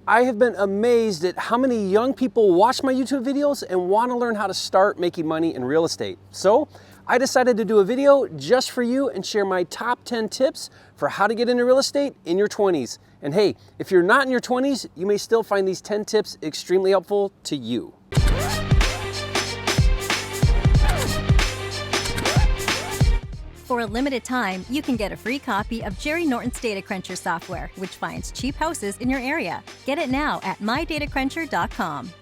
I have been amazed at how many young people watch my YouTube videos and want to learn how to start making money in real estate. So I decided to do a video just for you and share my top 10 tips for how to get into real estate in your 20s. And hey, if you're not in your 20s, you may still find these 10 tips extremely helpful to you. For a limited time, you can get a free copy of Jerry Norton's Data Cruncher software, which finds cheap houses in your area. Get it now at mydatacruncher.com.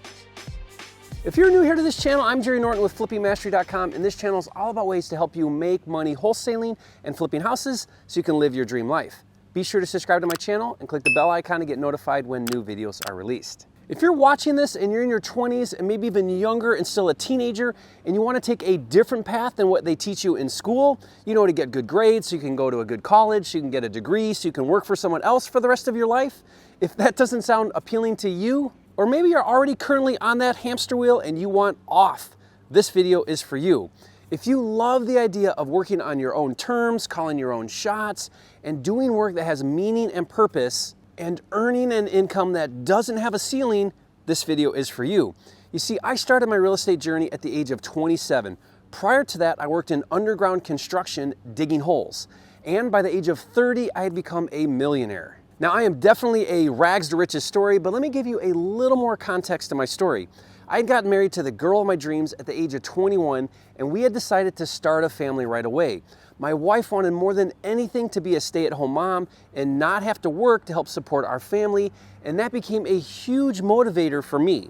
If you're new here to this channel, I'm Jerry Norton with FlippingMastery.com, and this channel is all about ways to help you make money wholesaling and flipping houses so you can live your dream life. Be sure to subscribe to my channel and click the bell icon to get notified when new videos are released. If you're watching this and you're in your 20s and maybe even younger and still a teenager and you want to take a different path than what they teach you in school, to get good grades so you can go to a good college, so you can get a degree, so you can work for someone else for the rest of your life, if that doesn't sound appealing to you, or maybe you're already currently on that hamster wheel and you want off, this video is for you. If you love the idea of working on your own terms, calling your own shots, and doing work that has meaning and purpose, and earning an income that doesn't have a ceiling, this video is for you. You see, I started my real estate journey at the age of 27. Prior to that, I worked in underground construction digging holes. And by the age of 30, I had become a millionaire. Now, I am definitely a rags to riches story, but let me give you a little more context to my story. I had gotten married to the girl of my dreams at the age of 21, and we had decided to start a family right away. My wife wanted more than anything to be a stay-at-home mom and not have to work to help support our family, and that became a huge motivator for me.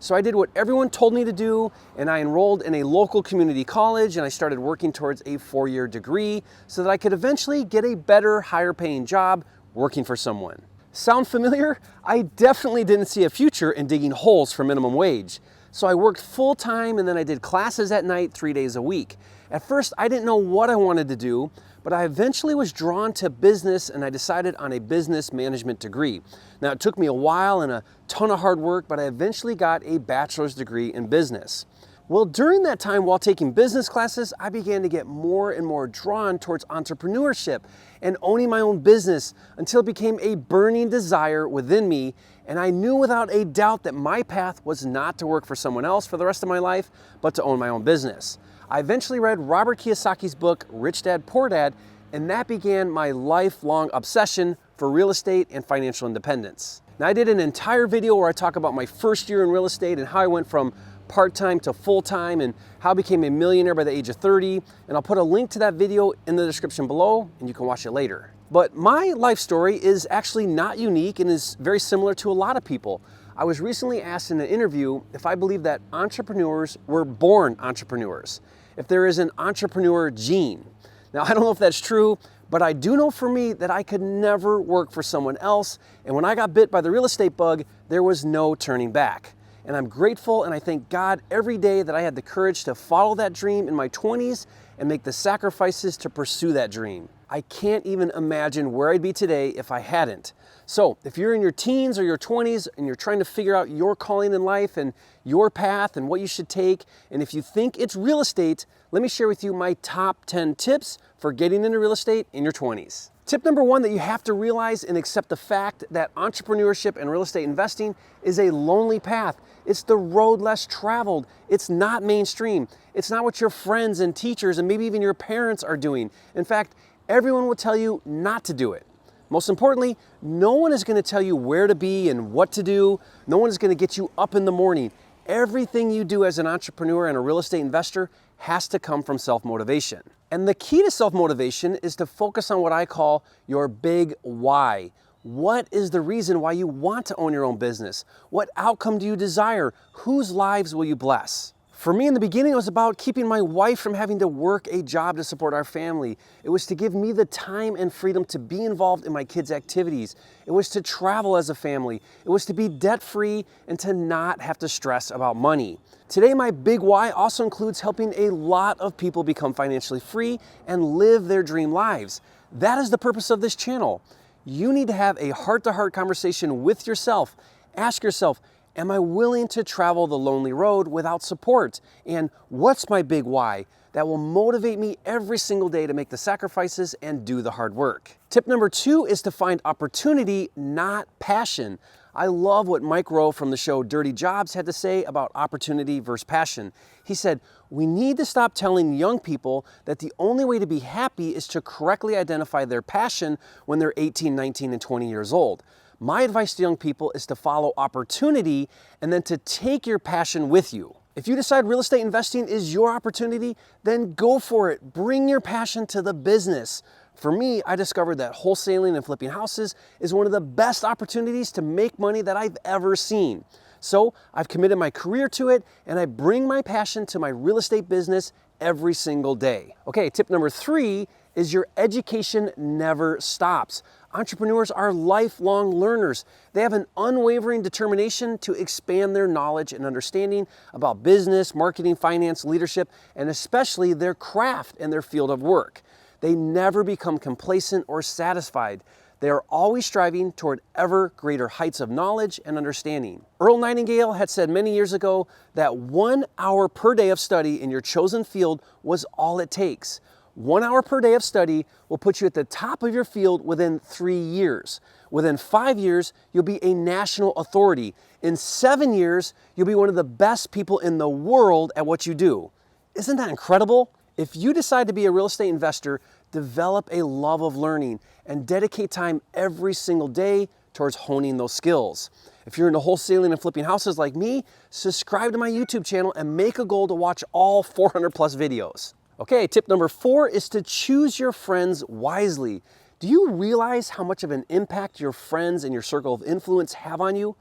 So I did what everyone told me to do, and I enrolled in a local community college, and I started working towards a 4-year degree so that I could eventually get a better, higher-paying job working for someone. Sound familiar? I definitely didn't see a future in digging holes for minimum wage. So I worked full-time and then I did classes at night 3 days a week. At first, I didn't know what I wanted to do, but I eventually was drawn to business and I decided on a business management degree. Now, it took me a while and a ton of hard work, but I eventually got a bachelor's degree in business. Well, during that time while taking business classes, I began to get more and more drawn towards entrepreneurship and owning my own business until it became a burning desire within me. And I knew without a doubt that my path was not to work for someone else for the rest of my life, but to own my own business. I eventually read Robert Kiyosaki's book, Rich Dad, Poor Dad, and that began my lifelong obsession for real estate and financial independence. Now, I did an entire video where I talk about my first year in real estate and how I went from part-time to full-time and how I became a millionaire by the age of 30. And I'll put a link to that video in the description below and you can watch it later. But my life story is actually not unique and is very similar to a lot of people. I was recently asked in an interview if I believe that entrepreneurs were born entrepreneurs, if there is an entrepreneur gene. Now, I don't know if that's true, but I do know for me that I could never work for someone else. And when I got bit by the real estate bug, there was no turning back. And I'm grateful and I thank God every day that I had the courage to follow that dream in my 20s and make the sacrifices to pursue that dream. I can't even imagine where I'd be today if I hadn't. So if you're in your teens or your 20s and you're trying to figure out your calling in life and your path and what you should take, and if you think it's real estate, let me share with you my top 10 tips for getting into real estate in your 20s. Tip number 1 that you have to realize and accept the fact that entrepreneurship and real estate investing is a lonely path. It's the road less traveled. It's not mainstream. It's not what your friends and teachers and maybe even your parents are doing. In fact, everyone will tell you not to do it. Most importantly, no one is going to tell you where to be and what to do. No one is going to get you up in the morning. Everything you do as an entrepreneur and a real estate investor has to come from self-motivation. And the key to self-motivation is to focus on what I call your big why. What is the reason why you want to own your own business? What outcome do you desire? Whose lives will you bless? For me in the beginning, it was about keeping my wife from having to work a job to support our family. It was to give me the time and freedom to be involved in my kids' activities. It was to travel as a family. It was to be debt-free and to not have to stress about money. Today, my big why also includes helping a lot of people become financially free and live their dream lives. That is the purpose of this channel. You need to have a heart-to-heart conversation with yourself. Ask yourself, am I willing to travel the lonely road without support? And what's my big why? that will motivate me every single day to make the sacrifices and do the hard work. Tip number 2 is to find opportunity, not passion. I love what Mike Rowe from the show Dirty Jobs had to say about opportunity versus passion. He said, we need to stop telling young people that the only way to be happy is to correctly identify their passion when they're 18, 19, and 20 years old. My advice to young people is to follow opportunity and then to take your passion with you. If you decide real estate investing is your opportunity, then go for it. Bring your passion to the business. For me, I discovered that wholesaling and flipping houses is one of the best opportunities to make money that I've ever seen. So I've committed my career to it, and I bring my passion to my real estate business every single day. Okay, tip number 3 is your education never stops. Entrepreneurs are lifelong learners. They have an unwavering determination to expand their knowledge and understanding about business, marketing, finance, leadership, and especially their craft and their field of work. They never become complacent or satisfied. They are always striving toward ever greater heights of knowledge and understanding. Earl Nightingale had said many years ago that 1 hour per day of study in your chosen field was all it takes. 1 hour per day of study will put you at the top of your field within 3 years. Within 5 years, you'll be a national authority. In 7 years, you'll be one of the best people in the world at what you do. Isn't that incredible? If you decide to be a real estate investor, develop a love of learning and dedicate time every single day towards honing those skills. If you're into wholesaling and flipping houses like me, subscribe to my YouTube channel and make a goal to watch all 400 plus videos. Okay, tip number 4 is to choose your friends wisely. Do you realize how much of an impact your friends and your circle of influence have on you?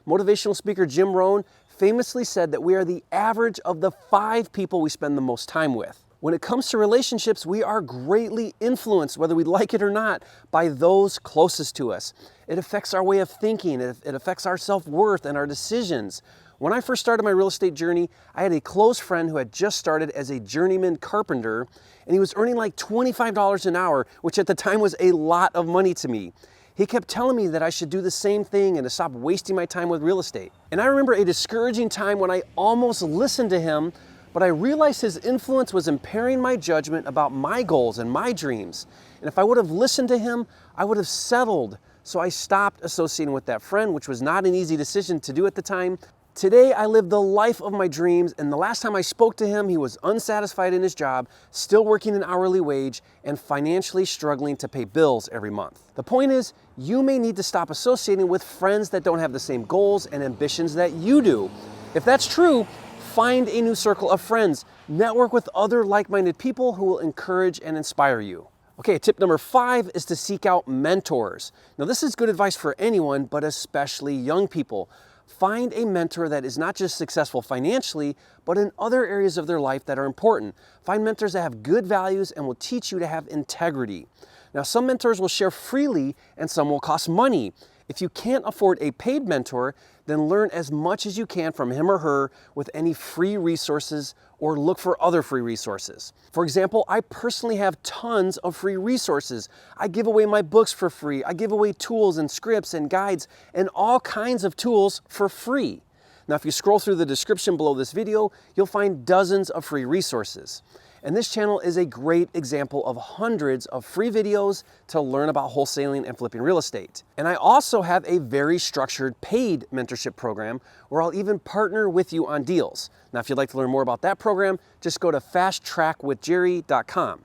Motivational speaker Jim Rohn famously said that we are the average of the 5 people we spend the most time with. When it comes to relationships, we are greatly influenced, whether we like it or not, by those closest to us. It affects our way of thinking, it affects our self-worth and our decisions. When I first started my real estate journey, I had a close friend who had just started as a journeyman carpenter, and he was earning like $25 an hour, which at the time was a lot of money to me. He kept telling me that I should do the same thing and to stop wasting my time with real estate. And I remember a discouraging time when I almost listened to him, but I realized his influence was impairing my judgment about my goals and my dreams. And if I would have listened to him, I would have settled. So I stopped associating with that friend, which was not an easy decision to do at the time. Today, I live the life of my dreams, and the last time I spoke to him, he was unsatisfied in his job, still working an hourly wage, and financially struggling to pay bills every month. The point is, you may need to stop associating with friends that don't have the same goals and ambitions that you do. If that's true, find a new circle of friends. Network with other like-minded people who will encourage and inspire you. Okay, tip number 5 is to seek out mentors. Now, this is good advice for anyone, but especially young people. Find a mentor that is not just successful financially, but in other areas of their life that are important. Find mentors that have good values and will teach you to have integrity. Now, some mentors will share freely and some will cost money. If you can't afford a paid mentor, then learn as much as you can from him or her with any free resources or look for other free resources. For example, I personally have tons of free resources. I give away my books for free. I give away tools and scripts and guides and all kinds of tools for free. Now, if you scroll through the description below this video, you'll find dozens of free resources. And this channel is a great example of hundreds of free videos to learn about wholesaling and flipping real estate. And I also have a very structured paid mentorship program where I'll even partner with you on deals. Now, if you'd like to learn more about that program, just go to fasttrackwithjerry.com.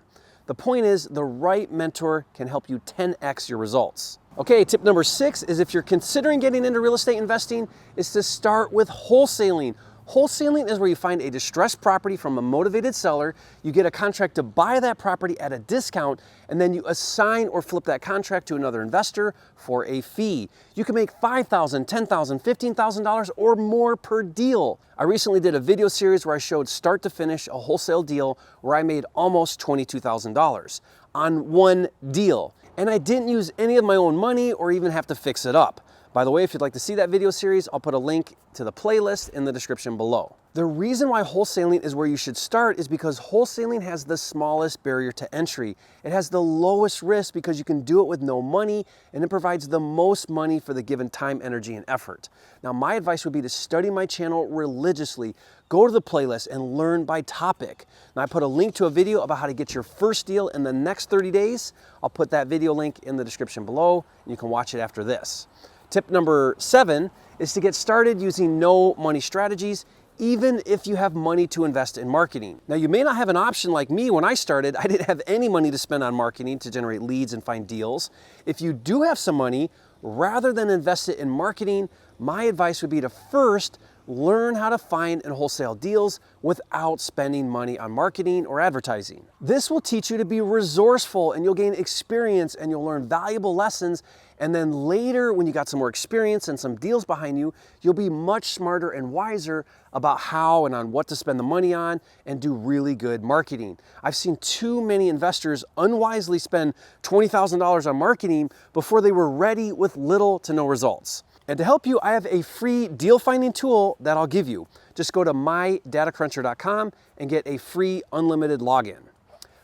The point is, the right mentor can help you 10x your results. Okay, tip number 6 is if you're considering getting into real estate investing, is to start with wholesaling. Wholesaling is where you find a distressed property from a motivated seller, you get a contract to buy that property at a discount, and then you assign or flip that contract to another investor for a fee. You can make $5,000, $10,000, $15,000 or more per deal. I recently did a video series where I showed start to finish a wholesale deal where I made almost $22,000 on one deal. And I didn't use any of my own money or even have to fix it up. By the way, if you'd like to see that video series, I'll put a link to the playlist in the description below. The reason why wholesaling is where you should start is because wholesaling has the smallest barrier to entry. It has the lowest risk because you can do it with no money, and it provides the most money for the given time, energy, and effort. Now, my advice would be to study my channel religiously, go to the playlist, and learn by topic. Now, I put a link to a video about how to get your first deal in the next 30 days. I'll put that video link in the description below, and you can watch it after this. Tip number 7 is to get started using no money strategies, even if you have money to invest in marketing. Now, you may not have an option like me. When I started, I didn't have any money to spend on marketing to generate leads and find deals. If you do have some money, rather than invest it in marketing, my advice would be to first learn how to find and wholesale deals without spending money on marketing or advertising. This will teach you to be resourceful, and you'll gain experience and you'll learn valuable lessons. And then later, when you got some more experience and some deals behind you, you'll be much smarter and wiser about how and on what to spend the money on and do really good marketing. I've seen too many investors unwisely spend $20,000 on marketing before they were ready with little to no results. And to help you, I have a free deal finding tool that I'll give you. Just go to mydatacruncher.com and get a free unlimited login.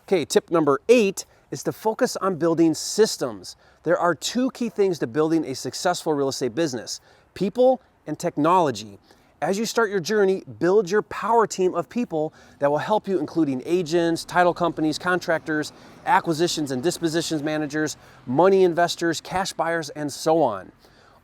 Okay, tip number 8 is to focus on building systems. There are 2 key things to building a successful real estate business: people and technology. As you start your journey, build your power team of people that will help you, including agents, title companies, contractors, acquisitions and dispositions managers, money investors, cash buyers, and so on.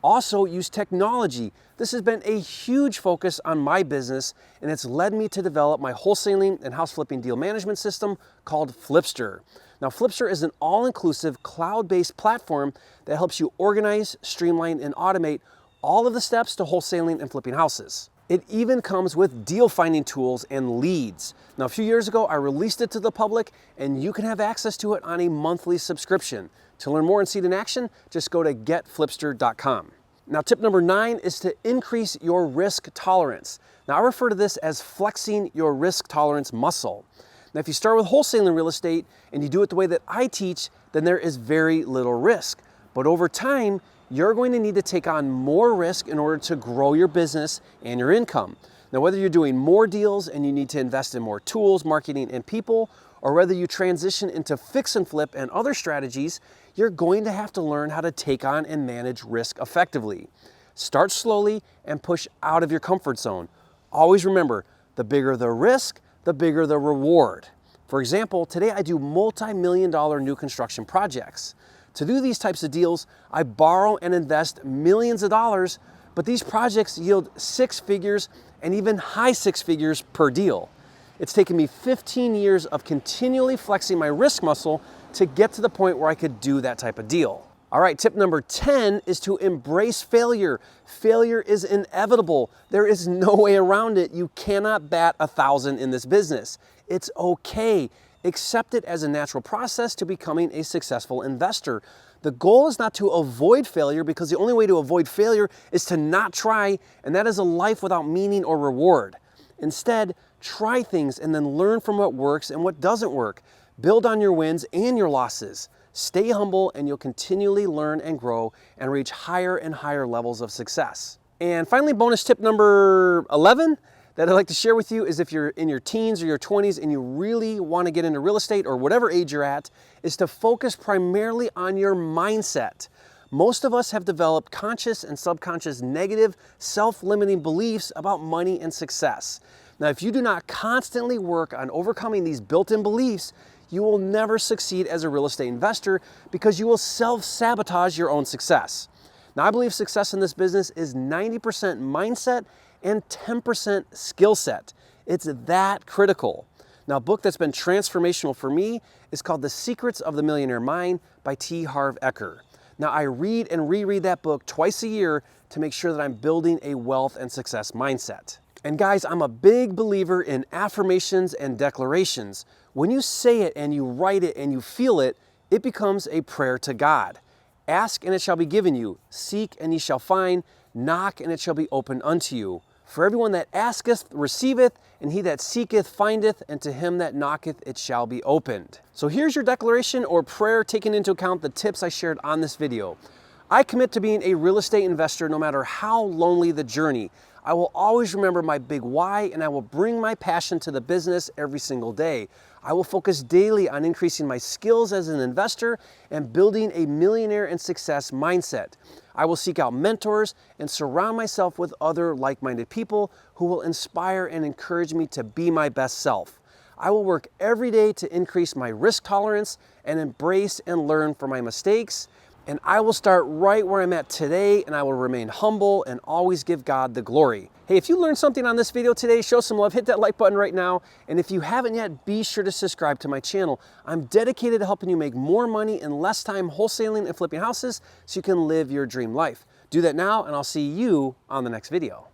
Also, use technology. This has been a huge focus on my business, and it's led me to develop my wholesaling and house flipping deal management system called FLIPSTER. Now, FLIPSTER is an all-inclusive cloud-based platform that helps you organize, streamline, and automate all of the steps to wholesaling and flipping houses. It even comes with deal finding tools and leads. Now, a few years ago, I released it to the public, and you can have access to it on a monthly subscription. To learn more and see it in action, just go to getflipster.com. Now, tip number 9 is to increase your risk tolerance. Now, I refer to this as flexing your risk tolerance muscle. Now, if you start with wholesaling real estate and you do it the way that I teach, then there is very little risk. But over time, you're going to need to take on more risk in order to grow your business and your income. Now, whether you're doing more deals and you need to invest in more tools, marketing, and people, or whether you transition into fix and flip and other strategies, you're going to have to learn how to take on and manage risk effectively. Start slowly and push out of your comfort zone. Always remember, the bigger the risk, the bigger the reward. For example, today I do multi-million-dollar new construction projects. To do these types of deals, I borrow and invest millions of dollars, but these projects yield 6 figures and even high 6 figures per deal. It's taken me 15 years of continually flexing my risk muscle to get to the point where I could do that type of deal. All right, tip number 10 is to embrace failure. Failure is inevitable. There is no way around it. You cannot bat 1,000 in this business. It's okay. Accept it as a natural process to becoming a successful investor. The goal is not to avoid failure, because the only way to avoid failure is to not try, and that is a life without meaning or reward. Instead, try things and then learn from what works and what doesn't work. Build on your wins and your losses. Stay humble, and you'll continually learn and grow and reach higher and higher levels of success. And finally, bonus tip number 11 that I'd like to share with you is if you're in your teens or your 20s and you really want to get into real estate, or whatever age you're at, is to focus primarily on your mindset. Most of us have developed conscious and subconscious negative, self-limiting beliefs about money and success. Now, if you do not constantly work on overcoming these built-in beliefs, you will never succeed as a real estate investor, because you will self-sabotage your own success. Now, I believe success in this business is 90% mindset and 10% skill set. It's that critical. Now, a book that's been transformational for me is called The Secrets of the Millionaire Mind by T. Harv Eker. Now, I read and reread that book twice a year to make sure that I'm building a wealth and success mindset. And guys, I'm a big believer in affirmations and declarations. When you say it and you write it and you feel it, it becomes a prayer to God. Ask and it shall be given you. Seek and ye shall find. Knock and it shall be opened unto you. For everyone that asketh receiveth, and he that seeketh findeth, and to him that knocketh it shall be opened. So here's your declaration or prayer, taking into account the tips I shared on this video. I commit to being a real estate investor no matter how lonely the journey. I will always remember my big why, and I will bring my passion to the business every single day. I will focus daily on increasing my skills as an investor and building a millionaire in success mindset. I will seek out mentors and surround myself with other like-minded people who will inspire and encourage me to be my best self. I will work every day to increase my risk tolerance and embrace and learn from my mistakes. And I will start right where I'm at today, and I will remain humble and always give God the glory. Hey, if you learned something on this video today, show some love, hit that like button right now. And if you haven't yet, be sure to subscribe to my channel. I'm dedicated to helping you make more money in less time wholesaling and flipping houses so you can live your dream life. Do that now, and I'll see you on the next video.